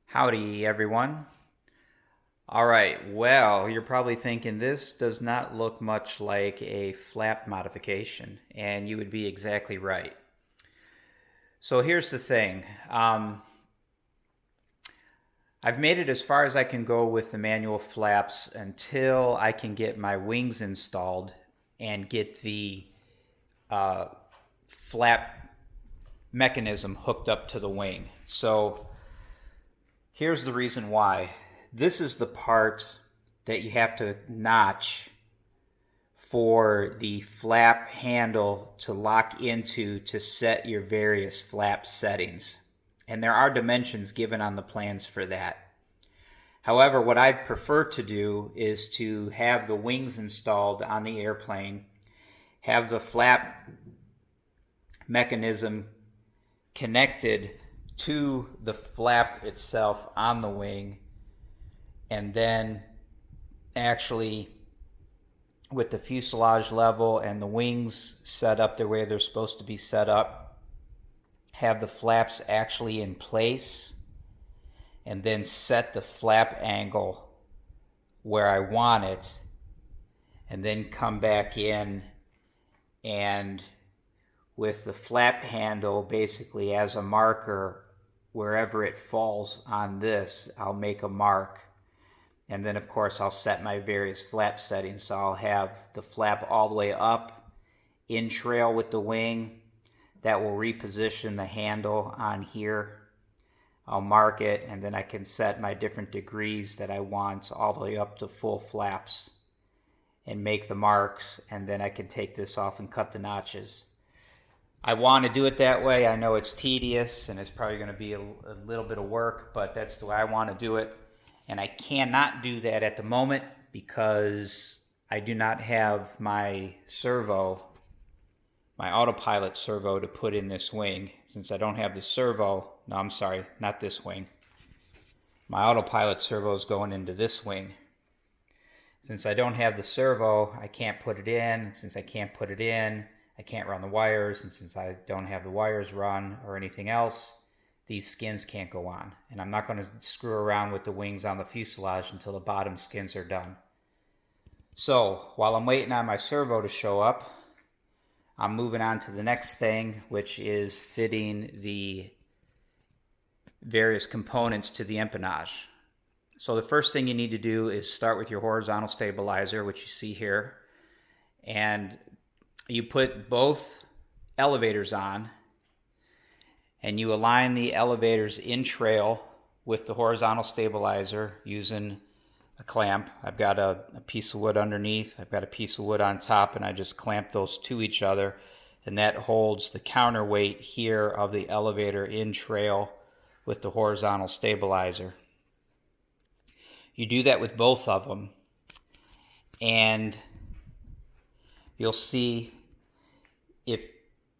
Howdy, everyone. All right, well, you're probably thinking this does not look much like a flap modification, and you would be exactly right. So here's the thing. I've made it as far as I can go with the manual flaps until I can get my wings installed and get the flap mechanism hooked up to the wing. So here's the reason why. This is the part that you have to notch for the flap handle to lock into to set your various flap settings. And there are dimensions given on the plans for that. However, what I'd prefer to do is to have the wings installed on the airplane, have the flap mechanism connected to the flap itself on the wing, and then actually with the fuselage level and the wings set up the way they're supposed to be set up, have the flaps actually in place, and then set the flap angle where I want it, and then come back in and with the flap handle basically as a marker, wherever it falls on this, I'll make a mark. And then, of course, I'll set my various flap settings. So I'll have the flap all the way up, in trail with the wing. That will reposition the handle on here. I'll mark it, and then I can set my different degrees that I want all the way up to full flaps and make the marks. And then I can take this off and cut the notches. I want to do it that way. I know it's tedious, and it's probably going to be a little bit of work, but that's the way I want to do it. And I cannot do that at the moment because I do not have my servo, my autopilot servo to put in this wing. Since I don't have the servo, no, I'm sorry, not this wing. My autopilot servo is going into this wing. Since I don't have the servo, I can't put it in. Since I can't put it in, I can't run the wires. And since I don't have the wires run or anything else, these skins can't go on. And I'm not going to screw around with the wings on the fuselage until the bottom skins are done. So while I'm waiting on my servo to show up, I'm moving on to the next thing, which is fitting the various components to the empennage. So the first thing you need to do is start with your horizontal stabilizer, which you see here. And you put both elevators on, and you align the elevators in trail with the horizontal stabilizer using a clamp. I've got a piece of wood underneath, I've got a piece of wood on top, and I just clamp those to each other, and that holds the counterweight here of the elevator in trail with the horizontal stabilizer. You do that with both of them, and you'll see if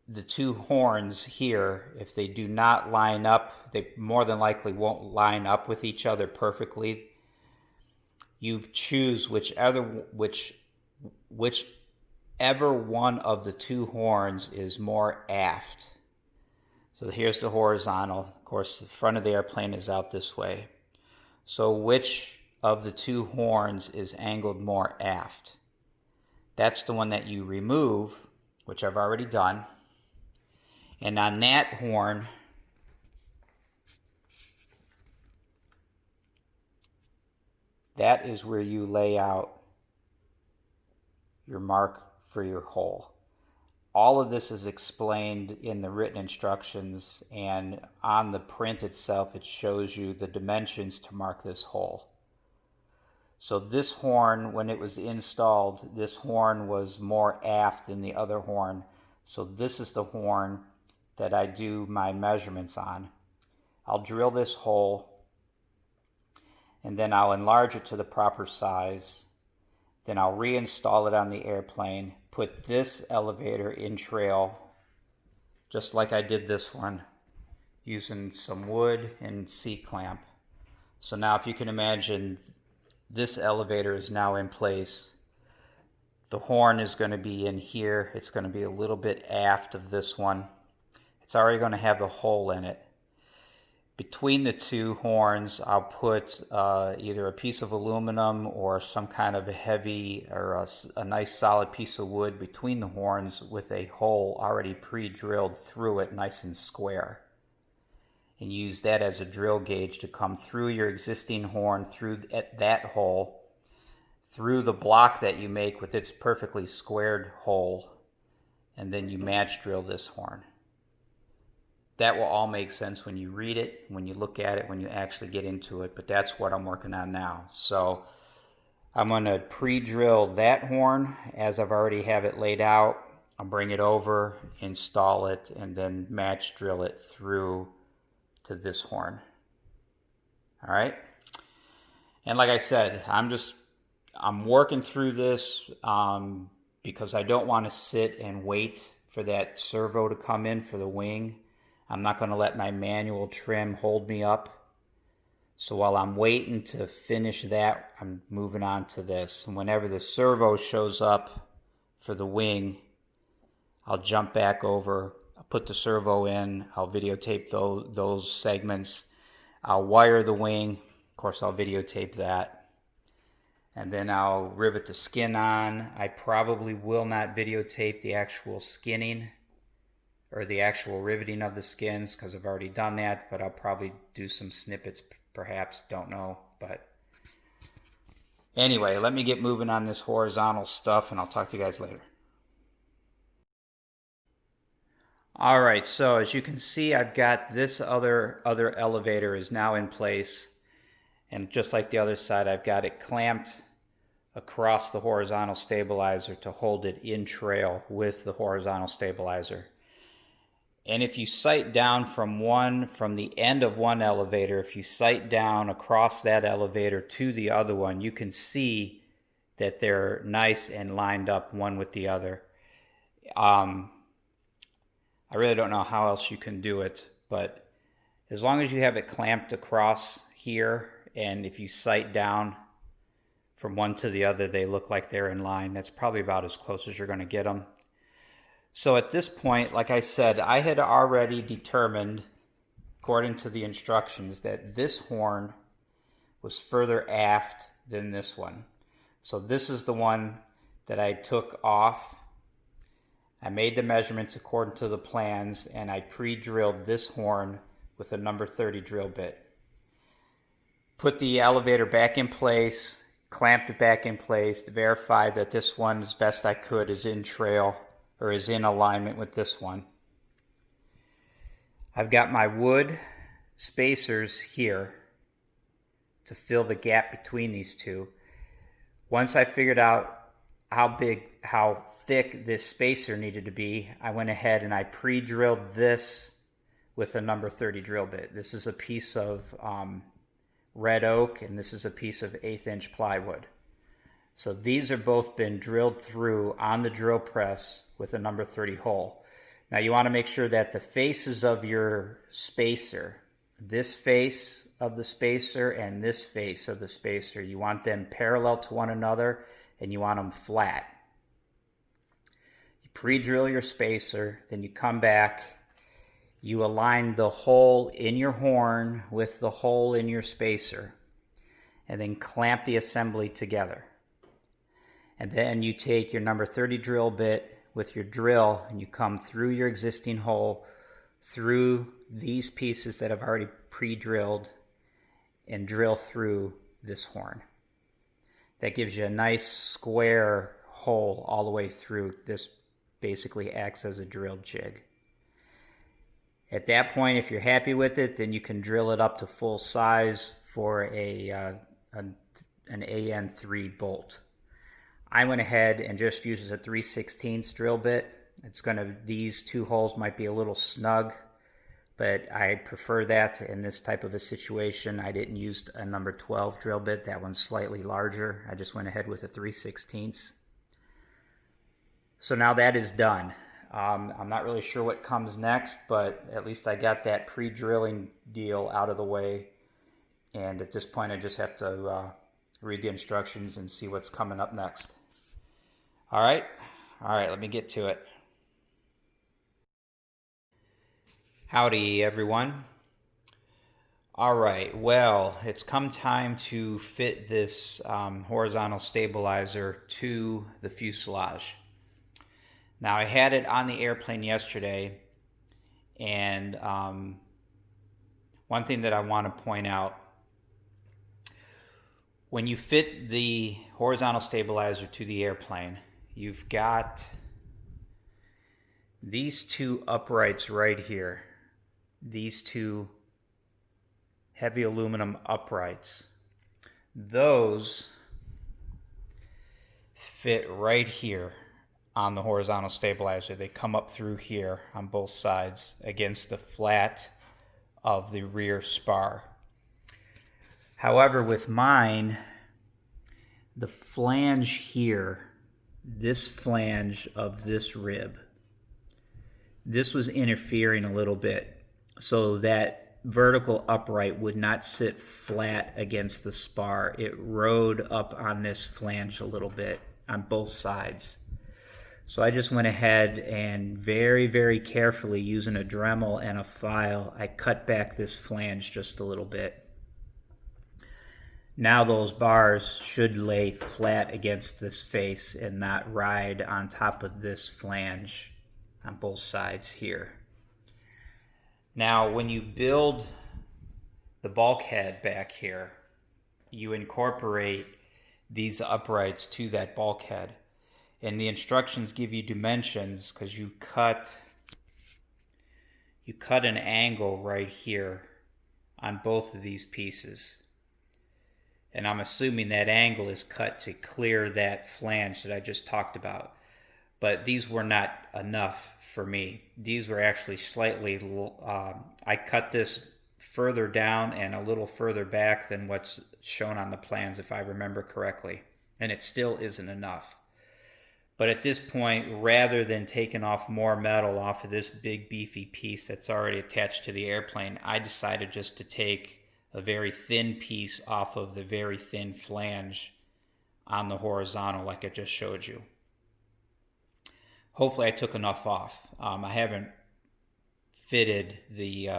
the two horns here, if they do not line up, they more than likely won't line up with each other perfectly. You choose whichever one of the two horns is more aft. So here's the horizontal. Of course, the front of the airplane is out this way. So which of the two horns is angled more aft? That's the one that you remove, which I've already done. And on that horn, that is where you lay out your mark for your hole. All of this is explained in the written instructions, and on the print itself it shows you the dimensions to mark this hole. So this horn, when it was installed, this horn was more aft than the other horn. So this is the horn that I do my measurements on. I'll drill this hole, and then I'll enlarge it to the proper size. Then I'll reinstall it on the airplane, put this elevator in trail, just like I did this one, using some wood and C-clamp. So now if you can imagine, this elevator is now in place. The horn is going to be in here. It's going to be a little bit aft of this one. It's already going to have the hole in it. between the two horns, I'll put either a piece of aluminum or some kind of a heavy or a nice solid piece of wood between the horns with a hole already pre-drilled through it, nice and square. And use that as a drill gauge to come through your existing horn, through that hole, through the block that you make with its perfectly squared hole, and then you match drill this horn. That will all make sense when you read it, when you look at it, when you actually get into it, but that's what I'm working on now. So I'm going to pre-drill that horn as I've already have it laid out. I'll bring it over, install it, and then match drill it through to this horn. All right. And like I said, I'm working through this because I don't want to sit and wait for that servo to come in for the wing. I'm not going to let my manual trim hold me up. So while I'm waiting to finish that, I'm moving on to this. And whenever the servo shows up for the wing, I'll jump back over, I'll put the servo in, I'll videotape those segments, I'll wire the wing, of course I'll videotape that, and then I'll rivet the skin on. I probably will not videotape the actual skinning or the actual riveting of the skins because I've already done that, but I'll probably do some snippets perhaps, don't know. But anyway, let me get moving on this horizontal stuff and I'll talk to you guys later. All right, so as you can see, I've got this other elevator is now in place, and just like the other side, I've got it clamped across the horizontal stabilizer to hold it in trail with the horizontal stabilizer. And if you sight down from the end of one elevator, if you sight down across that elevator to the other one, you can see that they're nice and lined up one with the other. I really don't know how else you can do it, but as long as you have it clamped across here, and if you sight down from one to the other, they look like they're in line. That's probably about as close as you're going to get them. So at this point, like I said, I had already determined, according to the instructions, that this horn was further aft than this one. So this is the one that I took off. I made the measurements according to the plans, and I pre-drilled this horn with a number 30 drill bit. Put the elevator back in place, clamped it back in place to verify that this one, as best I could, is in trail or is in alignment with this one. I've got my wood spacers here to fill the gap between these two. Once I figured out how thick this spacer needed to be, I went ahead and I pre-drilled this with a number 30 drill bit. This is a piece of red oak, and this is a piece of 1/8 inch plywood. So these are both been drilled through on the drill press with a number 30 hole. Now you want to make sure that the faces of your spacer, this face of the spacer and this face of the spacer, you want them parallel to one another, and you want them flat. You pre-drill your spacer, then you come back, you align the hole in your horn with the hole in your spacer, and then clamp the assembly together. And then you take your number 30 drill bit with your drill, and you come through your existing hole, through these pieces that I've already pre-drilled, and drill through this horn. That gives you a nice square hole all the way through. This basically acts as a drilled jig. At that point, if you're happy with it, then you can drill it up to full size for an AN3 bolt. I went ahead and just used a 3/16 drill bit. These two holes might be a little snug, but I prefer that in this type of a situation. I didn't use a number 12 drill bit. That one's slightly larger. I just went ahead with a 3/16. So now that is done. I'm not really sure what comes next, but at least I got that pre-drilling deal out of the way. And at this point, I just have to read the instructions and see what's coming up next. All right, let me get to it. Howdy, everyone. All right, well, it's come time to fit this horizontal stabilizer to the fuselage. Now, I had it on the airplane yesterday, and one thing that I want to point out, when you fit the horizontal stabilizer to the airplane, you've got these two uprights right here, these two heavy aluminum uprights. Those fit right here on the horizontal stabilizer. They come up through here on both sides against the flat of the rear spar. However, with mine, the flange here, this flange of this rib, this was interfering a little bit, so that vertical upright would not sit flat against the spar. It rode up on this flange a little bit on both sides. So I just went ahead and very, very carefully, using a Dremel and a file, I cut back this flange just a little bit. Now those bars should lay flat against this face and not ride on top of this flange on both sides here. Now, when you build the bulkhead back here, you incorporate these uprights to that bulkhead. And the instructions give you dimensions because you cut an angle right here on both of these pieces. And I'm assuming that angle is cut to clear that flange that I just talked about. But these were not enough for me. These were actually slightly, I cut this further down and a little further back than what's shown on the plans, if I remember correctly. And it still isn't enough. But at this point, rather than taking off more metal off of this big beefy piece that's already attached to the airplane, I decided just to take a very thin piece off of the very thin flange on the horizontal like I just showed you. Hopefully I took enough off. I haven't fitted the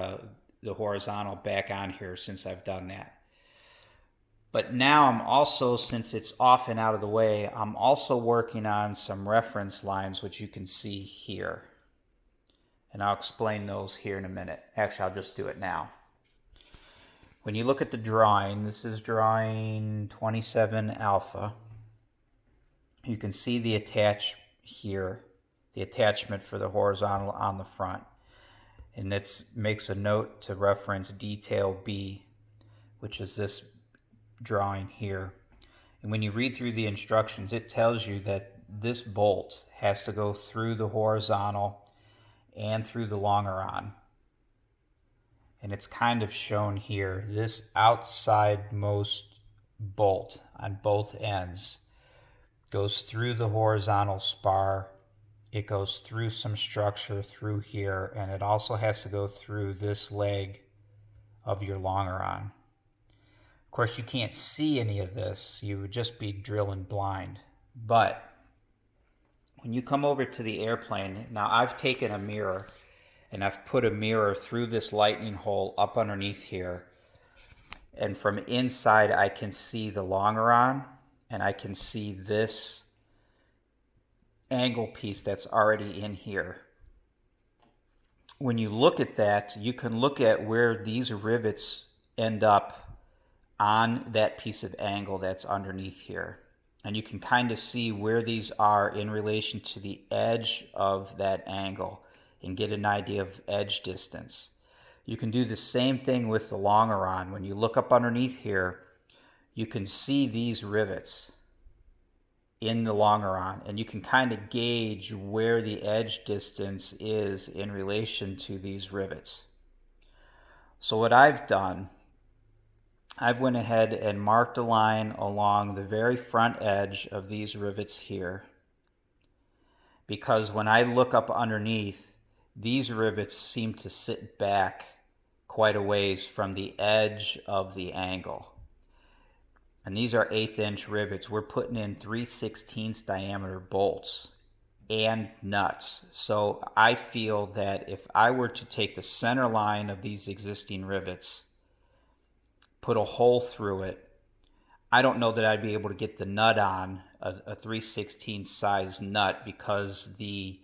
horizontal back on here since I've done that. But now I'm also, since it's off and out of the way, I'm also working on some reference lines, which you can see here. And I'll explain those here in a minute. Actually, I'll just do it now. When you look at the drawing, this is drawing 27 alpha. You can see the attachment for the horizontal on the front. And it makes a note to reference detail B, which is this drawing here. And when you read through the instructions, it tells you that this bolt has to go through the horizontal and through the longeron. And it's kind of shown here. This outside-most bolt on both ends goes through the horizontal spar. It goes through some structure through here, and it also has to go through this leg of your longeron. Of course, you can't see any of this. You would just be drilling blind. But when you come over to the airplane, now I've taken a mirror and I've put a mirror through this lightning hole up underneath here. And from inside, I can see the longeron, and I can see this angle piece that's already in here. When you look at that, you can look at where these rivets end up on that piece of angle that's underneath here. And you can kind of see where these are in relation to the edge of that angle and get an idea of edge distance. You can do the same thing with the longeron. When you look up underneath here, you can see these rivets in the longeron, and you can kind of gauge where the edge distance is in relation to these rivets. So what I've done, I've went ahead and marked a line along the very front edge of these rivets here, because when I look up underneath, these rivets seem to sit back quite a ways from the edge of the angle. And these are 1/8 inch rivets. We're putting in 3/16 diameter bolts and nuts. So I feel that if I were to take the center line of these existing rivets put a hole through it. I don't know that I'd be able to get the nut on, a 3/16 size nut, because the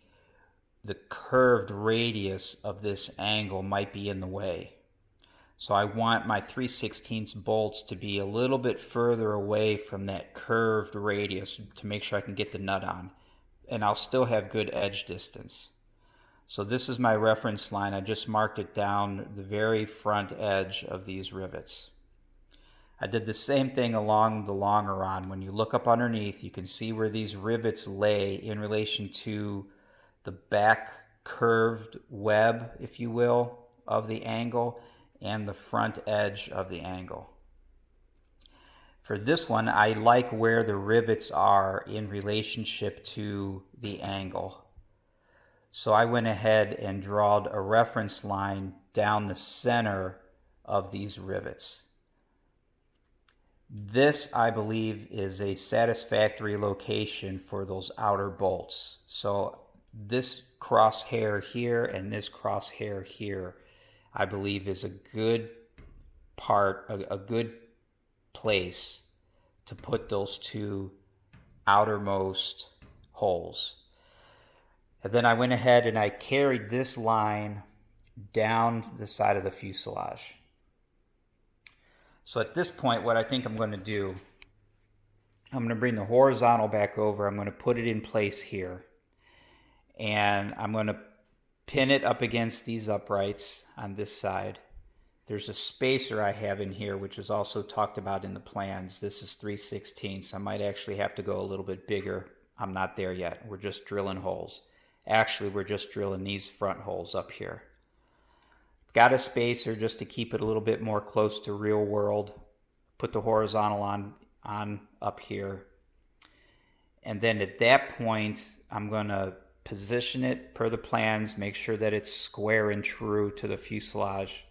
curved radius of this angle might be in the way. So I want my 3/16 bolts to be a little bit further away from that curved radius to make sure I can get the nut on. And I'll still have good edge distance. So this is my reference line. I just marked it down the very front edge of these rivets. I did the same thing along the longeron. When you look up underneath, you can see where these rivets lay in relation to the back curved web, if you will, of the angle and the front edge of the angle. For this one, I like where the rivets are in relationship to the angle. So I went ahead and drawed a reference line down the center of these rivets. This, I believe, is a satisfactory location for those outer bolts. So this crosshair here and this crosshair here, I believe, is a good part, a good place to put those two outermost holes. And then I went ahead and I carried this line down the side of the fuselage. So at this point, what I think I'm going to do, I'm going to bring the horizontal back over. I'm going to put it in place here. And I'm going to pin it up against these uprights on this side. There's a spacer I have in here, which is also talked about in the plans. This is 3/16. I might actually have to go a little bit bigger. I'm not there yet. We're just drilling holes. Actually, we're just drilling these front holes up here. Got a spacer just to keep it a little bit more close to real world. Put the horizontal on up here. And then at that point, I'm going to position it per the plans, make sure that it's square and true to the fuselage.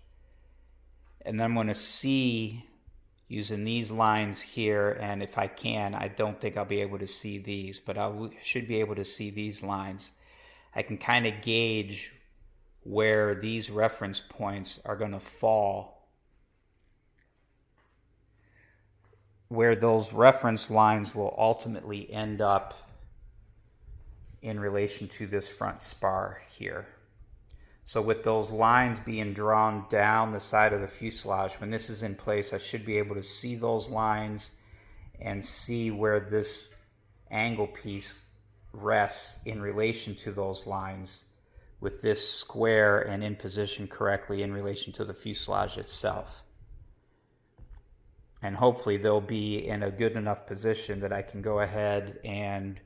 And then I'm going to see using these lines here, and if I can, I don't think I'll be able to see these, but I should be able to see these lines. I can kind of gauge where these reference points are going to fall, where those reference lines will ultimately end up in relation to this front spar here. So with those lines being drawn down the side of the fuselage, when this is in place, I should be able to see those lines and see where this angle piece rests in relation to those lines, with this square and in position correctly in relation to the fuselage itself. And hopefully they'll be in a good enough position that I can go ahead and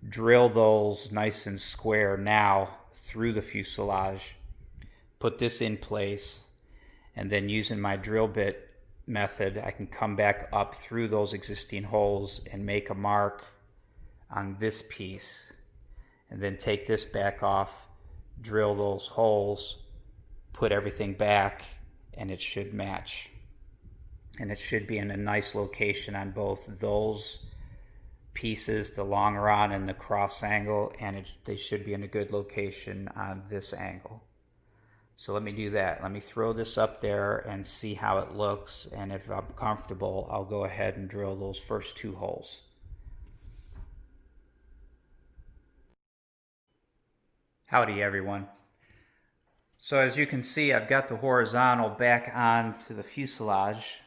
drill those nice and square now through the fuselage, put this in place, and then using my drill bit method, I can come back up through those existing holes and make a mark on this piece, and then take this back off, drill those holes, put everything back, and it should match. And it should be in a nice location on both those pieces, the long rod and the cross angle, and they should be in a good location on this angle. So let me do that. Let me throw this up there and see how it looks, and if I'm comfortable, I'll go ahead and drill those first two holes. Howdy everyone. So as you can see, I've got the horizontal back onto the fuselage.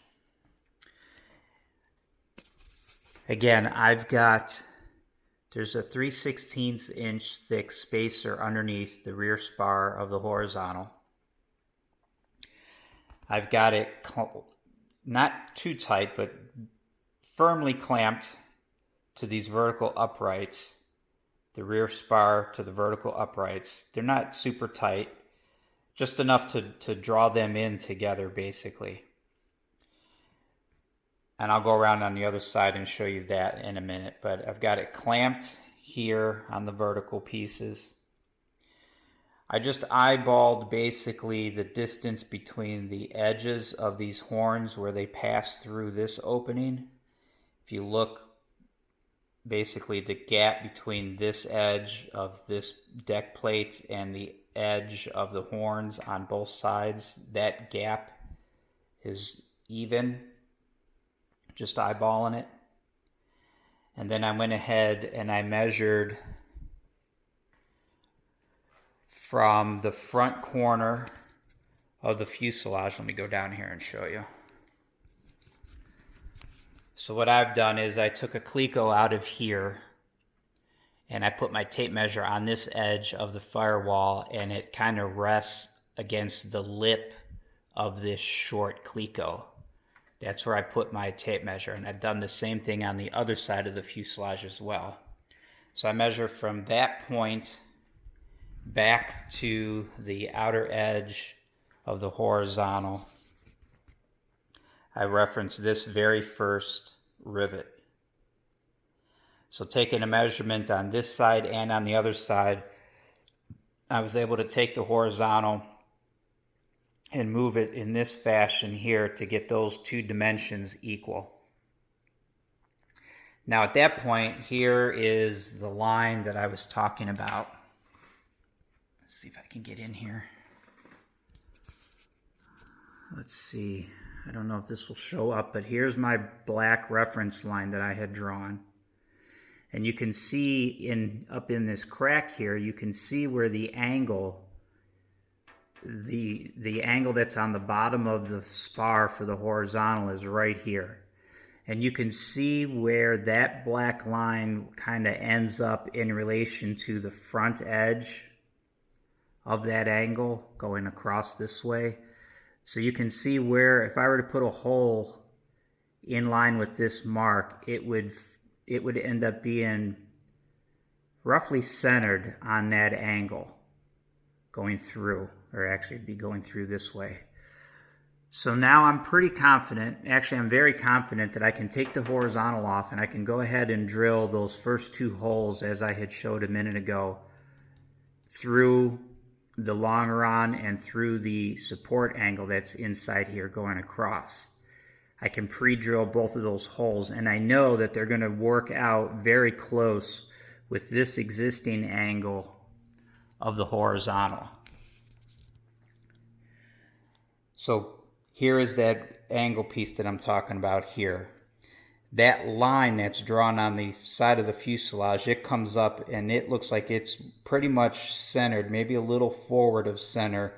Again, there's a 3/16 inch thick spacer underneath the rear spar of the horizontal. I've got it not too tight, but firmly clamped to these vertical uprights, the rear spar to the vertical uprights. They're not super tight, just enough to draw them in together basically. And I'll go around on the other side and show you that in a minute. But I've got it clamped here on the vertical pieces. I just eyeballed basically the distance between the edges of these horns where they pass through this opening. If you look, basically the gap between this edge of this deck plate and the edge of the horns on both sides, that gap is even, just eyeballing it. And then I went ahead and I measured from the front corner of the fuselage. Let me go down here and show you. So what I've done is I took a cleco out of here and I put my tape measure on this edge of the firewall, and it kind of rests against the lip of this short cleco. That's where I put my tape measure, and I've done the same thing on the other side of the fuselage as well. So I measure from that point back to the outer edge of the horizontal. I reference this very first rivet. So taking a measurement on this side and on the other side, I was able to take the horizontal and move it in this fashion here to get those two dimensions equal. Now at that point, here is the line that I was talking about. Let's see if I can get in here. Let's see. I don't know if this will show up, but here's my black reference line that I had drawn. And you can see up in this crack here, you can see where the angle, the angle that's on the bottom of the spar for the horizontal is right here. And you can see where that black line kind of ends up in relation to the front edge of that angle going across this way. So you can see where, if I were to put a hole in line with this mark, it would end up being roughly centered on that angle going through, or actually it'd be going through this way. So now I'm pretty confident, actually I'm very confident that I can take the horizontal off and I can go ahead and drill those first two holes as I had showed a minute ago through the longeron and through the support angle that's inside here going across. I can pre-drill both of those holes, and I know that they're going to work out very close with this existing angle of the horizontal. So here is that angle piece that I'm talking about here. That line that's drawn on the side of the fuselage, it comes up and it looks like it's pretty much centered, maybe a little forward of center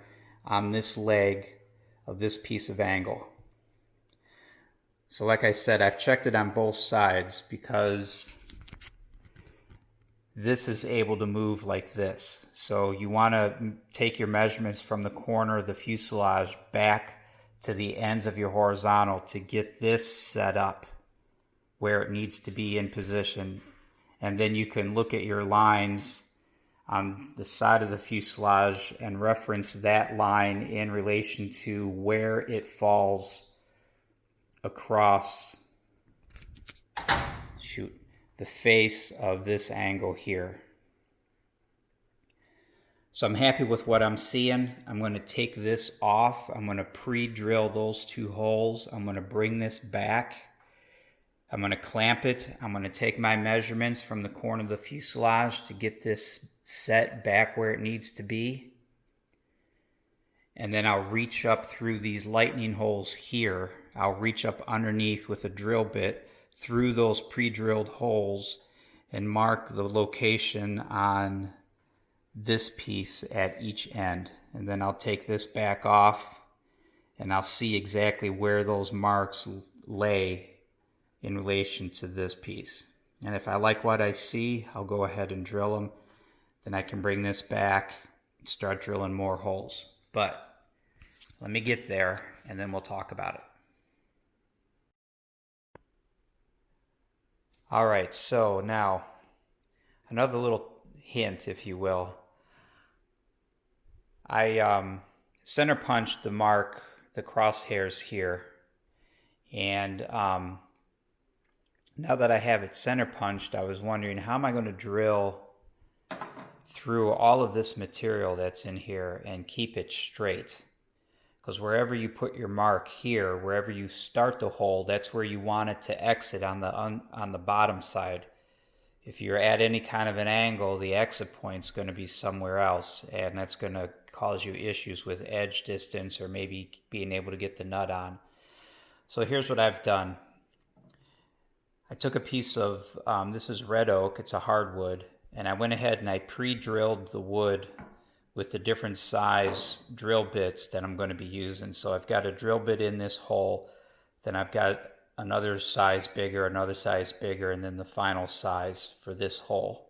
on this leg of this piece of angle. So like I said, I've checked it on both sides because this is able to move like this. So you want to take your measurements from the corner of the fuselage back to the ends of your horizontal to get this set up where it needs to be in position. And then you can look at your lines on the side of the fuselage and reference that line in relation to where it falls across the face of this angle here. So I'm happy with what I'm seeing. I'm going to take this off. I'm going to pre-drill those two holes. I'm going to bring this back. I'm going to clamp it. I'm going to take my measurements from the corner of the fuselage to get this set back where it needs to be. And then I'll reach up through these lightning holes here. I'll reach up underneath with a drill bit through those pre-drilled holes and mark the location on this piece at each end. And then I'll take this back off and I'll see exactly where those marks lay in relation to this piece. And if I like what I see, I'll go ahead and drill them. Then I can bring this back and start drilling more holes. But let me get there and then we'll talk about it. All right, so now another little hint, if you will. I center punched the mark, the crosshairs here, and now that I have it center punched, I was wondering, how am I going to drill through all of this material that's in here and keep it straight? Because wherever you put your mark here, wherever you start the hole, that's where you want it to exit on the bottom side. If you're at any kind of an angle, the exit point's going to be somewhere else, and that's going to cause you issues with edge distance or maybe being able to get the nut on. So here's what I've done. I took a piece of, this is red oak, it's a hardwood, and I went ahead and I pre-drilled the wood with the different size drill bits that I'm going to be using. So I've got a drill bit in this hole, then I've got another size bigger, and then the final size for this hole.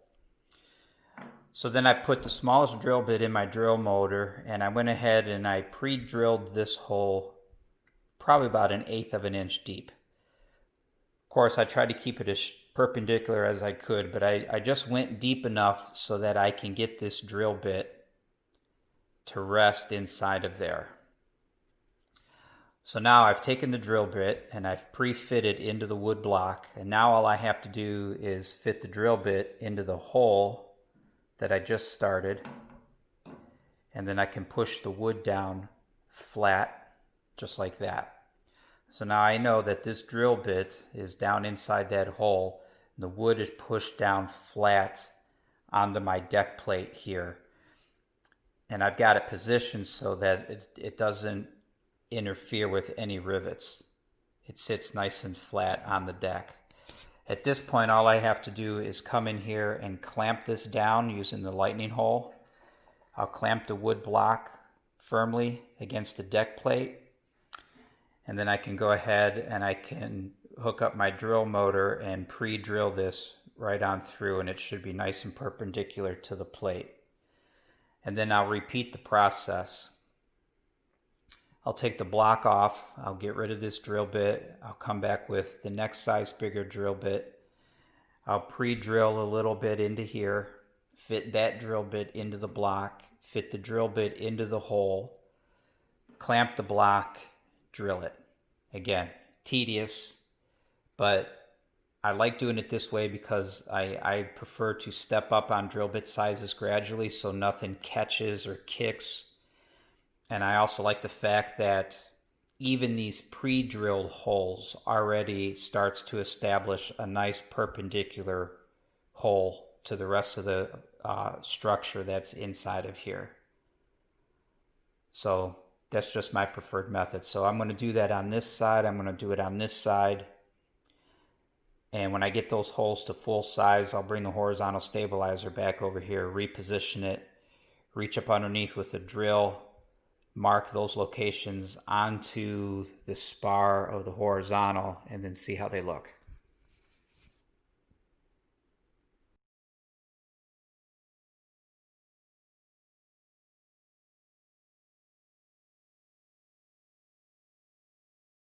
So then I put the smallest drill bit in my drill motor, and I went ahead and I pre-drilled this hole probably about 1/8 of an inch deep. Of course, I tried to keep it as perpendicular as I could, but I just went deep enough so that I can get this drill bit to rest inside of there. So now I've taken the drill bit and I've pre-fitted into the wood block, and now all I have to do is fit the drill bit into the hole that I just started, and then I can push the wood down flat just like that. So now I know that this drill bit is down inside that hole, and the wood is pushed down flat onto my deck plate here. And I've got it positioned so that it doesn't interfere with any rivets. It sits nice and flat on the deck. At this point, all I have to do is come in here and clamp this down using the lightning hole. I'll clamp the wood block firmly against the deck plate, and then I can go ahead and I can hook up my drill motor and pre-drill this right on through, and it should be nice and perpendicular to the plate. And then I'll repeat the process. I'll take the block off, I'll get rid of this drill bit, I'll come back with the next size bigger drill bit, I'll pre-drill a little bit into here, fit that drill bit into the block, fit the drill bit into the hole, clamp the block, drill it. Again, tedious, but I like doing it this way because I prefer to step up on drill bit sizes gradually so nothing catches or kicks. And I also like the fact that even these pre-drilled holes already starts to establish a nice perpendicular hole to the rest of the structure that's inside of here. So that's just my preferred method. So I'm going to do that on this side. I'm going to do it on this side. And when I get those holes to full size, I'll bring the horizontal stabilizer back over here, reposition it, reach up underneath with a drill, mark those locations onto the spar of the horizontal, and then see how they look.